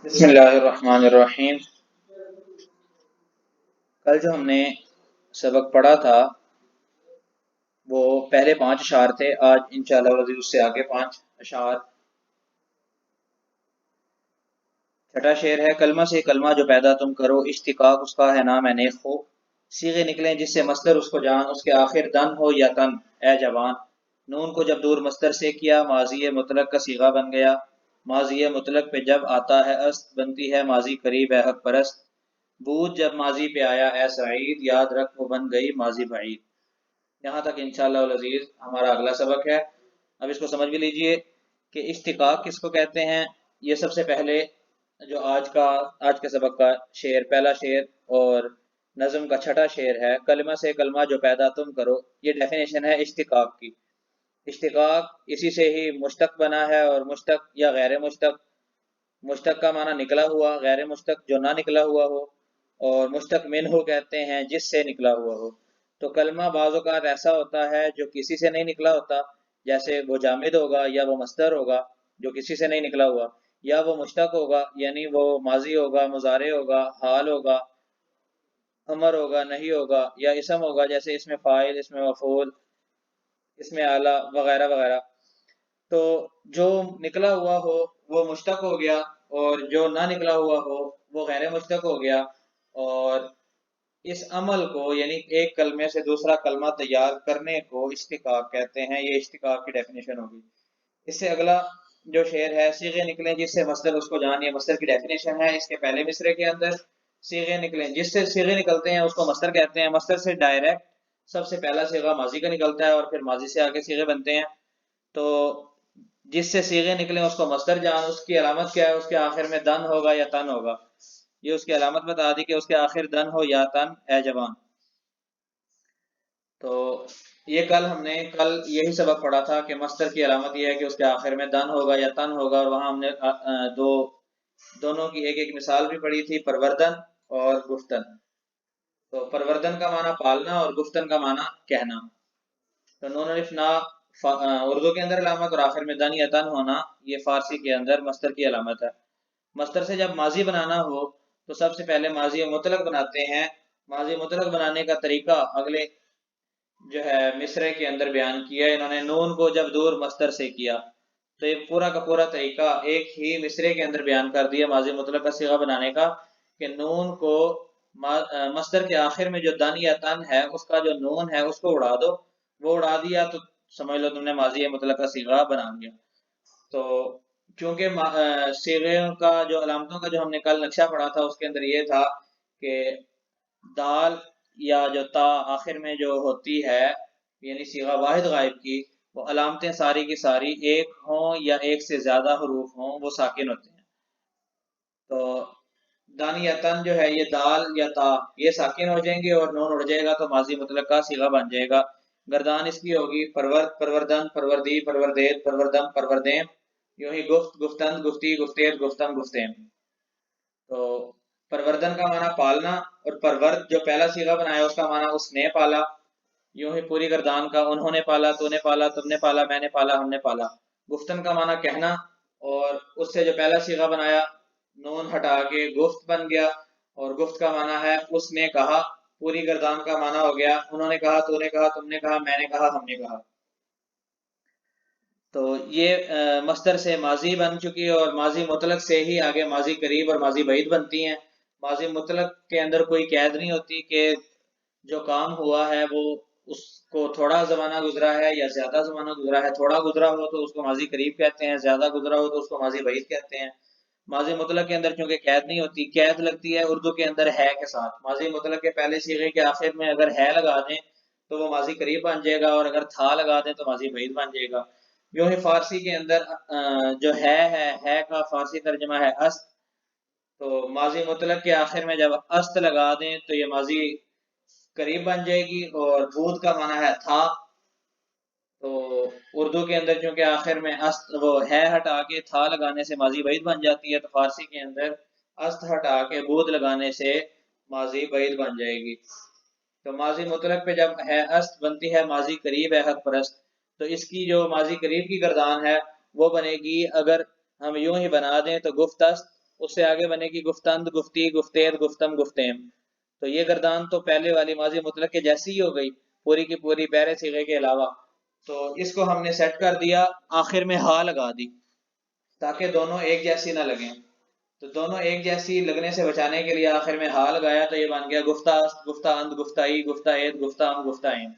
بسم اللہ الرحمن الرحیم۔ کل جو ہم نے سبق پڑھا تھا وہ پہلے 5 اشعار تھے۔ آج انشاءاللہ العزیز اس سے آگے 5 اشعار۔ چھٹا شعر ہے: کلمہ سے کلمہ جو پیدا تم کرو، اشتقاق اس کا ہے نام نیک ہو، صیغے نکلیں جس سے مصدر اس کو جان، اس کے آخر دن ہو یا تن اے جوان، نون کو جب دور مصدر سے کیا، ماضی مطلق کا صیغہ بن گیا، ماضی مطلق پہ جب آتا ہے است، بنتی ہے ماضی قریب ہے حق پرست، بود جب ماضی پہ آیا اے سعید، یاد رکھ وہ بن گئی ماضی بعید۔ یہاں تک انشاءاللہ العزیز ہمارا اگلا سبق ہے۔ اب اس کو سمجھ بھی لیجئے کہ اشتقاق کس کو کہتے ہیں۔ یہ سب سے پہلے جو آج کے سبق کا شعر، پہلا شعر اور نظم کا چھٹا شعر ہے: کلمہ سے کلمہ جو پیدا تم کرو، یہ ڈیفینیشن ہے اشتقاق کی۔ اشتقاق اسی سے ہی مشتق بنا ہے، اور مشتق یا غیر مشتق، مشتق کا معنی نکلا ہوا، غیر مشتق جو نہ نکلا ہوا ہو، اور مشتق منہ کہتے ہیں جس سے نکلا ہوا ہو۔ تو کلمہ بعض اوقات ایسا ہوتا ہے جو کسی سے نہیں نکلا ہوتا، جیسے وہ جامد ہوگا یا وہ مصدر ہوگا جو کسی سے نہیں نکلا ہوا، یا وہ مشتق ہوگا یعنی وہ ماضی ہوگا، مضارع ہوگا، حال ہوگا، امر ہوگا، نہیں ہوگا، یا اسم ہوگا جیسے اس میں فاعل، اس میں مفعول، اس میں اعلی وغیرہ وغیرہ۔ تو جو نکلا ہوا ہو وہ مشتق ہو گیا، اور جو نہ نکلا ہوا ہو وہ غیر مشتق ہو گیا۔ اور اس عمل کو یعنی ایک کلمے سے دوسرا کلمہ تیار کرنے کو اشتقاق کہتے ہیں۔ یہ اشتقاق کی ڈیفینیشن ہوگی۔ اس سے اگلا جو شعر ہے: صیغے نکلیں جس سے مصدر اس کو جان، یہ مصدر کی ڈیفینیشن ہے۔ اس کے پہلے مصرے کے اندر صیغے نکلیں، جس سے صیغے نکلتے ہیں اس کو مصدر کہتے ہیں۔ مصدر سے ڈائریکٹ سب سے پہلا صیغہ ماضی کا نکلتا ہے، اور پھر ماضی سے آگے صیغے بنتے ہیں۔ تو جس سے صیغے نکلیں اس کو مصدر جان، اس کی علامت کیا ہے؟ اس کے آخر میں دن ہوگا یا تن ہوگا۔ یہ اس کی علامت بتا دی کہ اس کے آخر دن ہو یا تن اے جوان۔ تو یہ کل یہی سبق پڑھا تھا کہ مصدر کی علامت یہ ہے کہ اس کے آخر میں دن ہوگا یا تن ہوگا، اور وہاں ہم نے دونوں کی ایک ایک مثال بھی پڑھی تھی: پروردن اور گفتن۔ تو پروردن کا معنی پالنا، اور گفتن کا معنی کہنا۔ تو نون الف نا اردو کے اندر علامت، اور آخر میں دن یا تن ہونا یہ فارسی کے اندر مصدر کی علامت ہے۔ مصدر سے جب ماضی بنانا ہو تو سب سے پہلے ماضی مطلق بناتے ہیں۔ ماضی مطلق بنانے کا طریقہ اگلے جو ہے مصرے کے اندر بیان کیا ہے۔ انہوں نے نون کو جب دور مصدر سے کیا، تو یہ پورا کا پورا طریقہ ایک ہی مصرے کے اندر بیان کر دیا ماضی مطلق کا صیغہ بنانے کا، کہ نون کو مصدر کے آخر میں جو دن یا تن ہے اس کا جو نون ہے اس کو اڑا دو، وہ اڑا دیا تو سمجھ لو تم نے ماضی مطلق کا صیغہ بنا دیا۔ تو چونکہ صیغے کا جو علامتوں کا جو ہم نے کل نقشہ پڑھا تھا اس کے اندر یہ تھا کہ دال یا جو تا آخر میں جو ہوتی ہے یعنی صیغہ واحد غائب کی، وہ علامتیں ساری کی ساری ایک ہوں یا ایک سے زیادہ حروف ہوں وہ ساکن ہوتے ہیں۔ تو دان یا تن جو ہے یہ دال یا تا یہ ساکن ہو جائیں گے، اور نون اڑ جائے گا تو ماضی مطلق کا صیغہ بن جائے گا۔ گردان اس کی ہوگی پرورد، پروردن، پروردی، پروردید، پروردم، پروردیم۔ یوں ہی گفت، گفتند، گفتی، گفتید، گفتم، گفتیم۔ تو پروردن کا معنی پالنا، اور پرورد جو پہلا صیغہ بنایا اس کا معنی اس نے پالا۔ یوں ہی پوری گردان کا انہوں نے پالا، تو نے پالا، تم نے پالا، میں نے پالا، ہم نے پالا۔ گفتن کا معنی کہنا، اور اس سے جو پہلا صیغہ بنایا نون ہٹا کے گفت بن گیا، اور گفت کا معنی ہے اس نے کہا۔ پوری گردان کا معنی ہو گیا انہوں نے کہا، تو نے کہا، تم نے کہا، میں نے کہا، ہم نے کہا۔ تو یہ مصدر سے ماضی بن چکی، اور ماضی مطلق سے ہی آگے ماضی قریب اور ماضی بعید بنتی ہیں۔ ماضی مطلق کے اندر کوئی قید نہیں ہوتی کہ جو کام ہوا ہے وہ اس کو تھوڑا زمانہ گزرا ہے یا زیادہ زمانہ گزرا ہے۔ تھوڑا گزرا ہو تو اس کو ماضی قریب کہتے ہیں، زیادہ گزرا ہو تو اس کو ماضی بعید کہتے ہیں۔ ماضی مطلق کے اندر چونکہ قید نہیں ہوتی، قید لگتی ہے اردو کے اندر ہے کے ساتھ۔ ماضی مطلق کے پہلے صیغے کے آخر میں اگر ہے لگا دیں تو وہ ماضی قریب بن جائے گا، اور اگر تھا لگا دیں تو ماضی بعید بن جائے گا۔ یوں ہی فارسی کے اندر جو ہے کا فارسی ترجمہ ہے است۔ تو ماضی مطلق کے آخر میں جب است لگا دیں تو یہ ماضی قریب بن جائے گی، اور بود کا معنی ہے تھا۔ تو اردو کے اندر چونکہ آخر میں است وہ ہے ہٹا کے تھا لگانے سے ماضی بعید بن جاتی ہے، تو فارسی کے اندر است ہٹا کے بود لگانے سے ماضی بعید بن جائے گی۔ تو ماضی مطلق پہ جب ہے است بنتی ہے ماضی قریب ہے حق پرست۔ تو اس کی جو ماضی قریب کی گردان ہے وہ بنے گی، اگر ہم یوں ہی بنا دیں تو گفت است، اس سے آگے بنے گی گفتند، گفتی، گفتید، گفتم، گفتیم. تو یہ گردان تو پہلے والی ماضی مطلق کے جیسی ہی ہو گئی، پوری کی پوری پہلے صیغے کے علاوہ. تو اس کو ہم نے سیٹ کر دیا، آخر میں ہا لگا دی تاکہ دونوں ایک جیسی نہ لگیں. تو دونوں ایک جیسی لگنے سے بچانے کے لیے آخر میں ہا لگایا، تو یہ بن گیا گفتہ، گفتہ اند، گفتائی، گفتہ عید، گفتہ ام، گفتہ عین.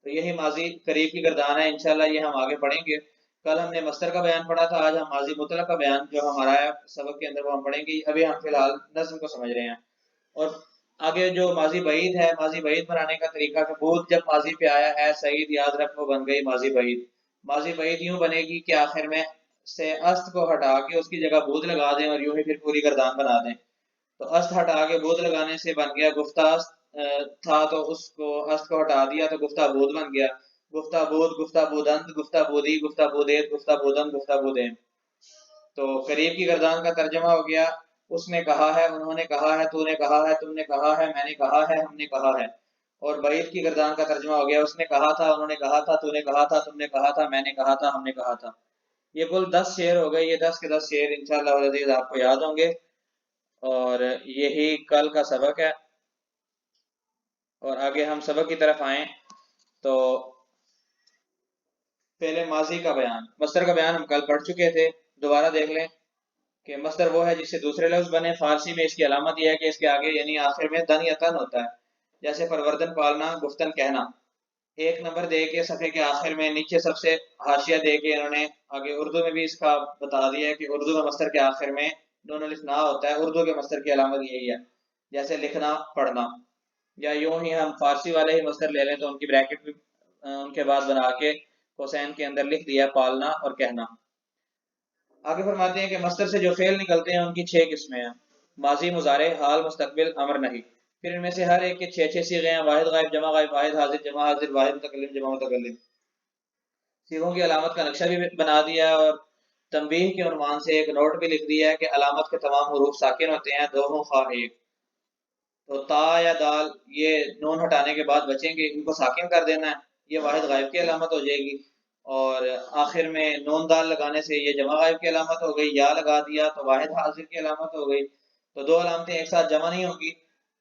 تو یہی ماضی قریب کی گردان ہے. انشاءاللہ یہ ہم آگے پڑھیں گے. کل ہم نے مصدر کا بیان پڑھا تھا، آج ہم ماضی مطلق کا بیان جو ہمارا ہے سبق کے اندر وہ ہم پڑھیں گے. ابھی ہم فی الحال نظم کو سمجھ رہے ہیں. اور آگے جو ماضی بعید ہے، ماضی بعید بنانے کا طریقہ کہ بود جب ماضی پہ آیا ہے سعید، یاد رکھو بن گئی ماضی بعید. ماضی بعید یوں بنے گی کہ آخر میں سے است کو ہٹا کے اس کی جگہ بود لگا دیں اور یوں ہی پھر پوری گردان بنا دیں. تو است ہٹا کے بود لگانے سے بن گیا گفتہ تھا، تو اس کو است کو ہٹا دیا تو گفتہ بود بن گیا. گفتہ بود، گفتہ بودند، گفتہ بودی، گفتہ بودید، گفتہ بودم، گفتہ بودیم. تو قریب کی گردان کا ترجمہ ہو گیا اس نے کہا ہے، انہوں نے کہا ہے، تو نے کہا ہے، تم نے کہا ہے، میں نے کہا ہے، ہم نے کہا ہے. اور بعید کی گردان کا ترجمہ ہو گیا اس نے کہا تھا، انہوں نے کہا تھا، تو نے کہا تھا، تم نے کہا تھا، میں نے کہا تھا، ہم نے کہا تھا. یہ کل 10 شعر ہو گئے. یہ 10 کے 10 شعر انشاءاللہ العزیز آپ کو یاد ہوں گے، اور یہی کل کا سبق ہے. اور آگے ہم سبق کی طرف آئیں تو پہلے ماضی کا بیان، مصدر کا بیان ہم کل پڑھ چکے تھے. دوبارہ دیکھ لیں کہ مصدر وہ ہے جس سے دوسرے لفظ بنے. فارسی میں اس کی علامت یہ ہے کہ اس کے آگے یعنی آخر میں دن یا تن ہوتا ہے. جیسے پروردن پالنا، گفتن کہنا. 1 نمبر دے کے صفحے کے آخر میں نیچے سب سے حاشیہ دے کے انہوں نے آگے اردو میں بھی اس کا بتا دیا ہے کہ اردو میں مصدر کے آخر میں نون الف نہ ہوتا ہے. اردو کے مصدر کی علامت یہی ہے، جیسے لکھنا، پڑھنا. یا یوں ہی ہم فارسی والے ہی مصدر لے لیں تو ان کی بریکٹ بھی ان کے بعد بنا کے کوسین کے اندر لکھ دیا، پالنا اور کہنا. آگے فرماتے ہیں کہ مصدر سے جو فعل نکلتے ہیں ان کی 6 قسمیں ہیں: ماضی، مضارع، حال، مستقبل، امر، نہیں. پھر ان میں سے ہر ایک کے 6 صیغے ہیں: واحد غائب، جمع غائب، واحد حاضر، جمع حاضر، واحد متکلم، جمع متکلم. صیغوں کی علامت کا نقشہ بھی بنا دیا ہے، اور تنبیہ کے عنوان سے ایک نوٹ بھی لکھ دیا ہے کہ علامت کے تمام حروف ساکن ہوتے ہیں، دو ہوں خواہ ایک. تو تا یا دال یہ نون ہٹانے کے بعد بچیں گے، ان کو ساکن کر دینا ہے، یہ واحد غائب کی علامت ہو جائے گی. اور آخر میں نون دال لگانے سے یہ جمع غائب کی علامت ہو گئی. یا لگا دیا تو واحد حاضر کی علامت ہو گئی. تو دو علامتیں ایک ساتھ جمع نہیں ہوگی،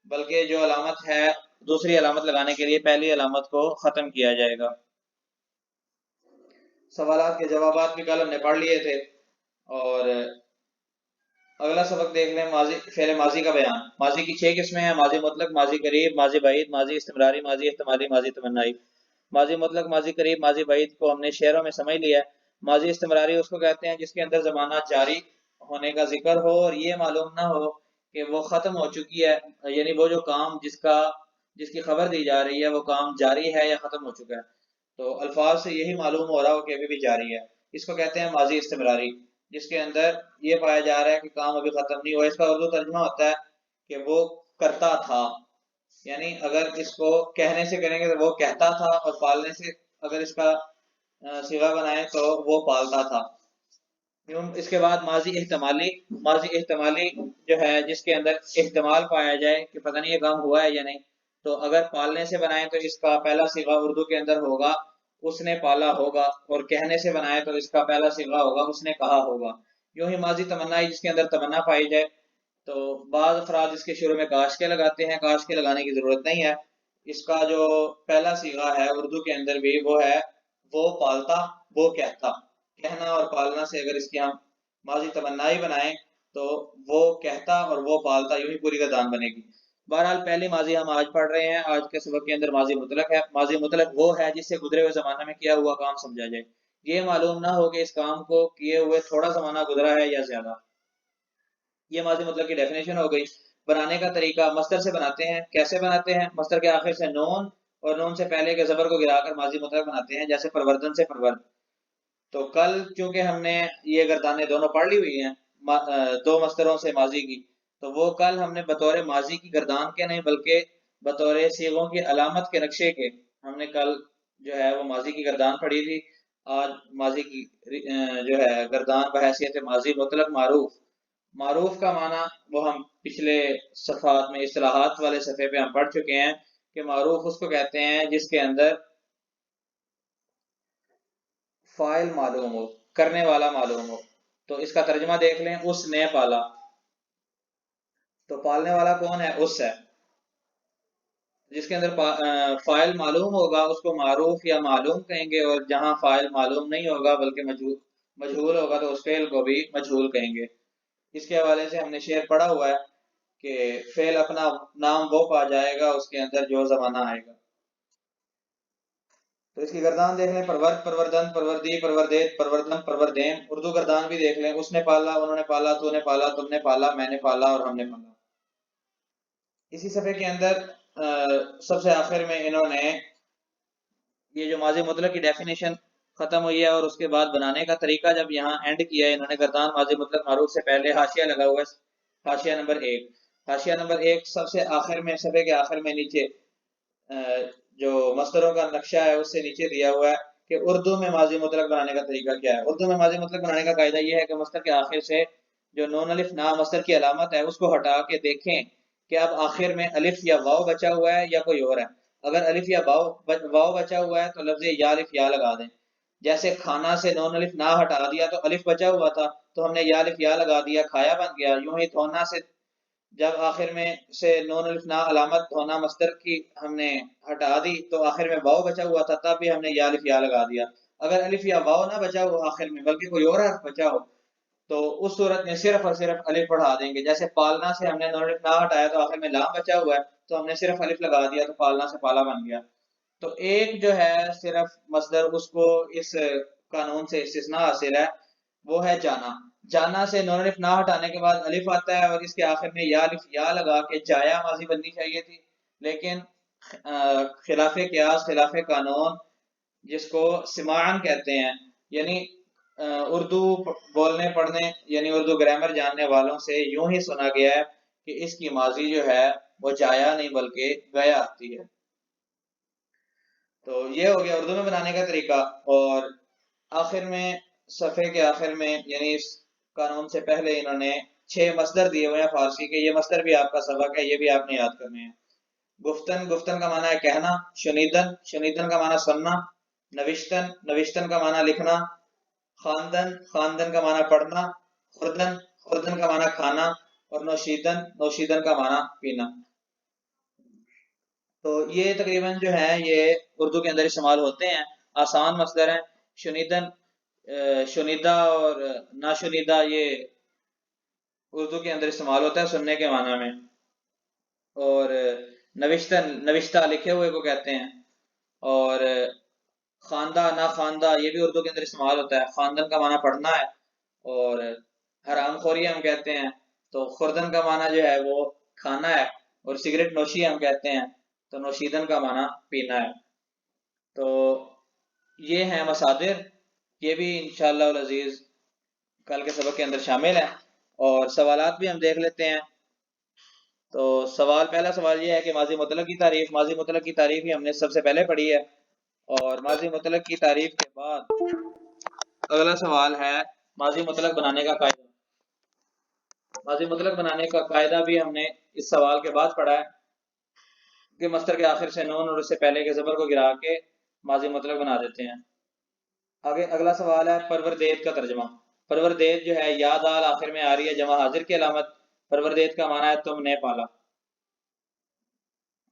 بلکہ جو علامت ہے دوسری علامت لگانے کے لیے پہلی علامت کو ختم کیا جائے گا. سوالات کے جوابات بھی کل ہم نے پڑھ لیے تھے. اور اگلا سبق دیکھ لیں، ماضی، فعل ماضی کا بیان. ماضی کی 6 قسمیں ہیں: ماضی مطلق، ماضی قریب، ماضی بعید، ماضی استمراری، ماضی احتمالی، ماضی تمنائی. ماضی مطلق، ماضی قریب، ماضی بعید کو ہم نے شعروں میں سمجھ لیا ہے. ماضی استمراری اس کو کہتے ہیں جس کے اندر زمانہ جاری ہونے کا ذکر ہو اور یہ معلوم نہ ہو کہ وہ ختم ہو چکی ہے، یعنی وہ جو کام جس کی خبر دی جا رہی ہے وہ کام جاری ہے یا ختم ہو چکا ہے. تو الفاظ سے یہی معلوم ہو رہا ہو کہ ابھی بھی جاری ہے. اس کو کہتے ہیں ماضی استمراری، جس کے اندر یہ پایا جا رہا ہے کہ کام ابھی ختم نہیں ہوا. اس کا اردو ترجمہ ہوتا ہے کہ وہ کرتا تھا، یعنی اگر اس کو کہنے سے کریں گے تو وہ کہتا تھا، اور پالنے سے اگر اس کا صیغہ بنائیں تو وہ پالتا تھا. اس کے بعد ماضی احتمالی. ماضی احتمالی جو ہے جس کے اندر احتمال پایا جائے کہ پتہ نہیں یہ کام ہوا ہے یا نہیں، تو اگر پالنے سے بنائیں تو اس کا پہلا صیغہ اردو کے اندر ہوگا اس نے پالا ہوگا، اور کہنے سے بنائے تو اس کا پہلا صیغہ ہوگا اس نے کہا ہوگا. یوں ہی ماضی تمنائی جس کے اندر تمنا پائی جائے. تو بعض افراد اس کے شروع میں کاش کے لگاتے ہیں، کاش کے لگانے کی ضرورت نہیں ہے. اس کا جو پہلا صیغہ ہے اردو کے اندر بھی وہ ہے وہ پالتا، وہ کہتا. کہنا اور پالنا سے اگر اس کی ہم ماضی تمنائی بنائیں تو وہ کہتا اور وہ پالتا، یوں ہی پوری گردان بنے گی. بہرحال پہلی ماضی ہم آج پڑھ رہے ہیں. آج کے سبق کے اندر ماضی مطلق ہے. ماضی مطلق وہ ہے جس سے گزرے ہوئے زمانے میں کیا ہوا کام سمجھا جائے، یہ معلوم نہ ہو کہ اس کام کو کیے ہوئے تھوڑا زمانہ گزرا ہے یا زیادہ. یہ ماضی مطلق کی ڈیفینیشن ہو گئی. بنانے کا طریقہ، مصدر سے بناتے ہیں. کیسے بناتے ہیں؟ مصدر کے آخر سے نون اور نون سے پہلے کے زبر کو گرا کر ماضی مطلق بناتے ہیں، جیسے پروردن سے پرورد. تو کل چونکہ ہم نے یہ گردانیں دونوں پڑھ لی ہوئی ہیں دو مصدروں سے ماضی کی، تو وہ کل ہم نے بطور ماضی کی گردان کے نہیں بلکہ بطور صیغوں کی علامت کے نقشے کے ہم نے کل جو ہے وہ ماضی کی گردان پڑھی تھی. آج ماضی کی جو ہے گردان بحیثیت ماضی مطلق معروف. معروف کا معنی وہ ہم پچھلے صفحات میں اصطلاحات والے صفحے پہ ہم پڑھ چکے ہیں کہ معروف اس کو کہتے ہیں جس کے اندر فاعل معلوم ہو، کرنے والا معلوم ہو. تو اس کا ترجمہ دیکھ لیں، اس نے پالا. تو پالنے والا کون ہے؟ اس ہے جس کے اندر فائل معلوم ہوگا اس کو معروف یا معلوم کہیں گے، اور جہاں فائل معلوم نہیں ہوگا بلکہ مجہول ہوگا تو اس فعل کو بھی مجہول کہیں گے۔ اس کے حوالے سے ہم نے شعر پڑھا ہوا ہے کہ فعل اپنا نام وہ پا جائے گا اس کے اندر جو زمانہ آئے گا۔ تو اس کی گردان دیکھ لیں، پرورد، پروردن، پروردی، پروردیت، پروردن، پروردین۔ اردو گردان بھی دیکھ لیں، اس نے پالا، انہوں نے پالا، تو نے پالا، تم نے پالا، میں نے پالا اور ہم نے پالا۔ اسی صفحے کے اندر سب سے آخر میں انہوں نے یہ جو ماضی مطلق کی ڈیفینیشن ختم ہوئی ہے اور اس کے بعد بنانے کا طریقہ جب یہاں اینڈ کیا ہے، انہوں نے گردان ماضی مطلق معروف سے پہلے حاشیہ لگا ہوا ہے، حاشیہ نمبر 1۔ حاشیہ نمبر 1 سب سے آخر میں، صفحے کے آخر میں نیچے جو مصدروں کا نقشہ ہے اس سے نیچے دیا ہوا ہے کہ اردو میں ماضی مطلق بنانے کا طریقہ کیا ہے۔ اردو میں ماضی مطلق بنانے کا قاعدہ یہ ہے کہ مصدر کے آخر سے جو نون الف نا مصدر کی علامت ہے اس کو ہٹا کے دیکھیں کہ اب آخر میں الف یا واو بچا ہوا ہے یا کوئی اور ہے۔ اگر الف یا واو بچا ہوا ہے تو لفظ یا الف یا لگا دیں۔ جیسے کھانا سے نون الف نا ہٹا دیا تو الف بچا ہوا تھا تو ہم نے یا الف یا لگا دیا، کھایا بن گیا۔ یوں ہی دھونا سے جب آخر میں سے نون الف نا علامت دھونا مصدر کی ہم نے ہٹا دی تو آخر میں واو بچا ہوا تھا، تب بھی ہم نے یا الف یا لگا دیا۔ اگر الف یا واو نہ بچا ہو آخر میں بلکہ کوئی اور حرف بچا ہو تو اس صورت میں صرف اور صرف الف پڑھا دیں گے۔ جیسے پالنا سے ہم نے نون الف نہ ہٹایا تو آخر میں لام بچا ہوا ہے تو ہم نے صرف الف لگا دیا تو پالنا سے پالا بن گیا۔ تو ایک جو ہے صرف مصدر اس کو اس قانون سے استثناء حاصل ہے، وہ ہے جانا۔ جانا سے نون الف نہ ہٹانے کے بعد الف آتا ہے اور اس کے آخر میں یا الف یا لگا کے جایا ماضی بننی چاہیے تھی، لیکن خلاف قیاس، خلاف قانون، جس کو سماعن کہتے ہیں، یعنی اردو بولنے پڑھنے یعنی اردو گرامر جاننے والوں سے یوں ہی سنا گیا ہے کہ اس کی ماضی جو ہے وہ جایا نہیں بلکہ گیا آتی ہے۔ تو یہ ہو گیا اردو میں بنانے کا طریقہ۔ اور آخر میں صفحے کے آخر میں یعنی اس قانون سے پہلے انہوں نے 6 مصدر دیے ہوئے ہیں فارسی کے، یہ مصدر بھی آپ کا سبق ہے، یہ بھی آپ نے یاد کرنے ہیں۔ گفتن، گفتن کا معنی ہے کہنا۔ شنیدن، شنیدن کا معنی سننا۔ نوشتن، نوشتن کا معنی لکھنا۔ خواندن، خواندن کا معنی پڑھنا۔ خوردن، خوردن کا معنی کھانا۔ اور نوشیدن، نوشیدن کا معنی پینا۔ تو یہ تقریباً جو ہے یہ اردو کے اندر استعمال ہوتے ہیں، آسان مصدر ہیں۔ شنیدن، شنیدہ اور ناشنیدہ یہ اردو کے اندر استعمال ہوتا ہے سننے کے معنی میں۔ اور نوشتن، نوشتہ لکھے ہوئے کو کہتے ہیں۔ اور خواندہ، نا خواندہ یہ بھی اردو کے اندر استعمال ہوتا ہے، خواندن کا معنی پڑھنا ہے۔ اور حرام خوری ہم کہتے ہیں تو خوردن کا معنی جو ہے وہ کھانا ہے۔ اور سگریٹ نوشی ہم کہتے ہیں تو نوشیدن کا معنی پینا ہے۔ تو یہ ہیں مصادر، یہ بھی انشاءاللہ العزیز کل کے سبق کے اندر شامل ہیں۔ اور سوالات بھی ہم دیکھ لیتے ہیں۔ تو پہلا سوال یہ ہے کہ ماضی مطلق کی تعریف۔ ماضی مطلق کی تعریف ہی ہم نے سب سے پہلے پڑھی ہے، اور ماضی مطلق کی تعریف کے بعد اگلا سوال ہے ماضی مطلق بنانے کا قاعدہ۔ ماضی مطلق بنانے کا قاعدہ بھی ہم نے اس سوال کے بعد پڑھا ہے کہ مصدر کے آخر سے نون اور اس سے پہلے کے زبر کو گرا کے ماضی مطلق بنا دیتے ہیں۔ آگے اگلا سوال ہے پروردیت کا ترجمہ۔ پروردیت جو ہے یا دال آخر میں آ رہی ہے جمع حاضر کی علامت۔ پروردیت کا معنی ہے تم نے پالا۔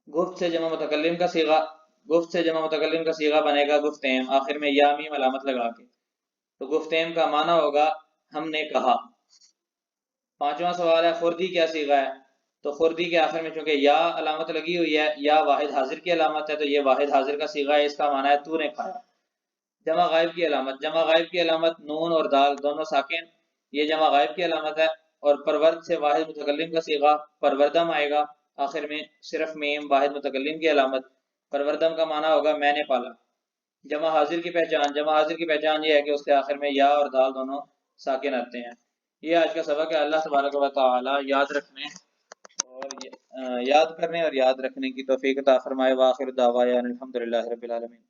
گفت سے جمع متکلم کا صیغہ، گفت سے جمع متکلم کا صیغہ بنے گا گفتیم، آخر میں یا میم علامت لگا کے۔ تو گفتیم کا معنی ہوگا ہم نے کہا۔ پانچواں سوال ہے خردی کیا صیغہ ہے؟ تو خردی کے آخر میں چونکہ یا علامت لگی ہوئی ہے، یا واحد حاضر کی علامت ہے تو یہ واحد حاضر کا صیغہ ہے، اس کا معنی ہے تو نے کھایا۔ جمع غائب کی علامت، جمع غائب کی علامت نون اور دال دونوں ساکن، یہ جمع غائب کی علامت ہے۔ اور پرورد سے واحد متکلم کا صیغہ پروردم آئے گا، آخر میں صرف میم واحد متکلم کی علامت۔ پروردم کا معنی ہوگا میں نے پالا۔ جمع حاضر کی پہچان، جمع حاضر کی پہچان یہ ہے کہ اس کے آخر میں یا اور دال دونوں ساکن آتے ہیں۔ یہ آج کا سبق ہے۔ اللہ تبارک و تعالی یاد رکھنے اور یاد کرنے اور یاد رکھنے کی توفیق عطا فرمائے۔ وآخر دعوانا الحمدللہ رب العالمین۔